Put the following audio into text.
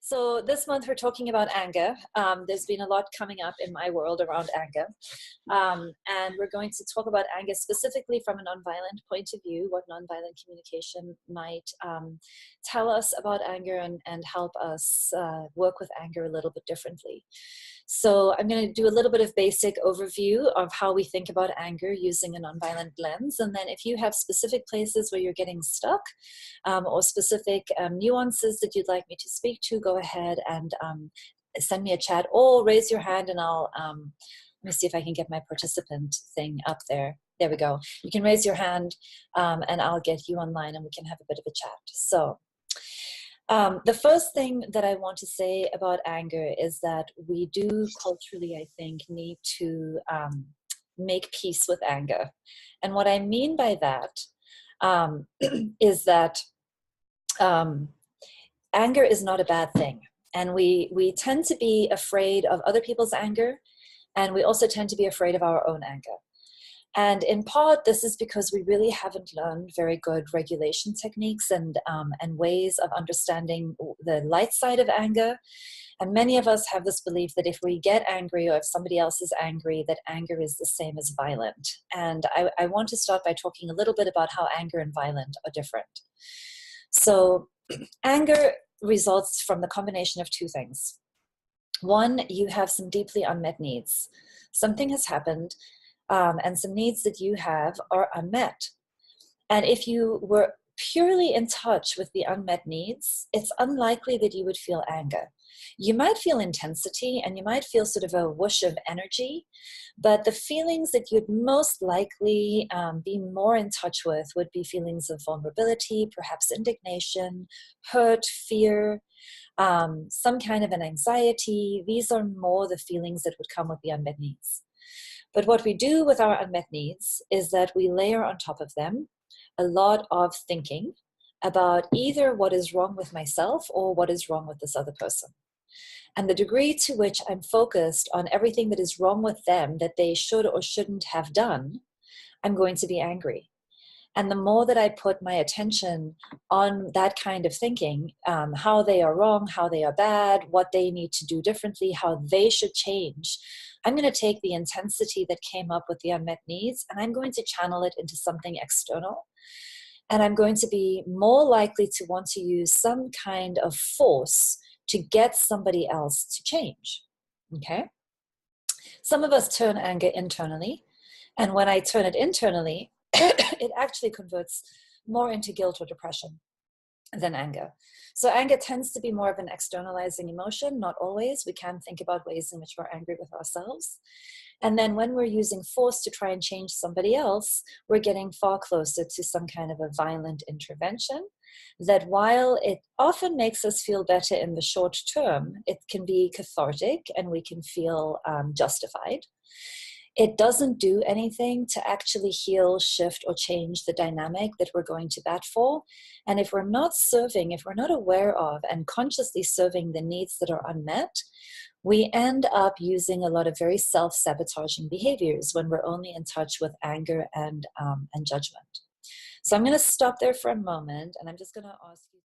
So this month we're talking about anger. There's been a lot coming up in my world around anger. And we're going to talk about anger specifically from a nonviolent point of view, what nonviolent communication might tell us about anger and help us work with anger a little bit differently. So I'm going to do a little bit of basic overview of how we think about anger using a nonviolent lens. And then if you have specific places where you're getting stuck or specific nuances that you'd like me to speak to, go ahead and send me a chat or raise your hand and I'll, let me see if I can get my participant thing up there. There we go. You can raise your hand and I'll get you online and we can have a bit of a chat. So the first thing that I want to say about anger is that we do culturally, I think, need to make peace with anger. And what I mean by that is that anger is not a bad thing. And we tend to be afraid of other people's anger, and we also tend to be afraid of our own anger. And in part, this is because we really haven't learned very good regulation techniques and ways of understanding the light side of anger. And many of us have this belief that if we get angry or if somebody else is angry, that anger is the same as violent. And I want to start by talking a little bit about how anger and violent are different. So anger results from the combination of two things. One, you have some deeply unmet needs. Something has happened and some needs that you have are unmet. And if you were purely in touch with the unmet needs, it's unlikely that you would feel anger. You might feel intensity and you might feel sort of a whoosh of energy, but the feelings that you'd most likely be more in touch with would be feelings of vulnerability, perhaps indignation, hurt, fear, some kind of an anxiety. These are more the feelings that would come with the unmet needs. But what we do with our unmet needs is that we layer on top of them a lot of thinking about either what is wrong with myself or what is wrong with this other person. And the degree to which I'm focused on everything that is wrong with them that they should or shouldn't have done, I'm going to be angry. And the more that I put my attention on that kind of thinking, how they are wrong, how they are bad, what they need to do differently, how they should change, I'm going to take the intensity that came up with the unmet needs and I'm going to channel it into something external. And I'm going to be more likely to want to use some kind of force to get somebody else to change. Okay? Some of us turn anger internally. And when I turn it internally, it actually converts more into guilt or depression than anger. So anger tends to be more of an externalizing emotion, not always. We can think about ways in which we're angry with ourselves. And then when we're using force to try and change somebody else, we're getting far closer to some kind of a violent intervention that while it often makes us feel better in the short term, it can be cathartic and we can feel justified. It doesn't do anything to actually heal, shift, or change the dynamic that we're going to bat for. And if we're not serving, if we're not aware of and consciously serving the needs that are unmet, we end up using a lot of very self-sabotaging behaviors when we're only in touch with anger and judgment. So I'm going to stop there for a moment, and I'm just going to ask you.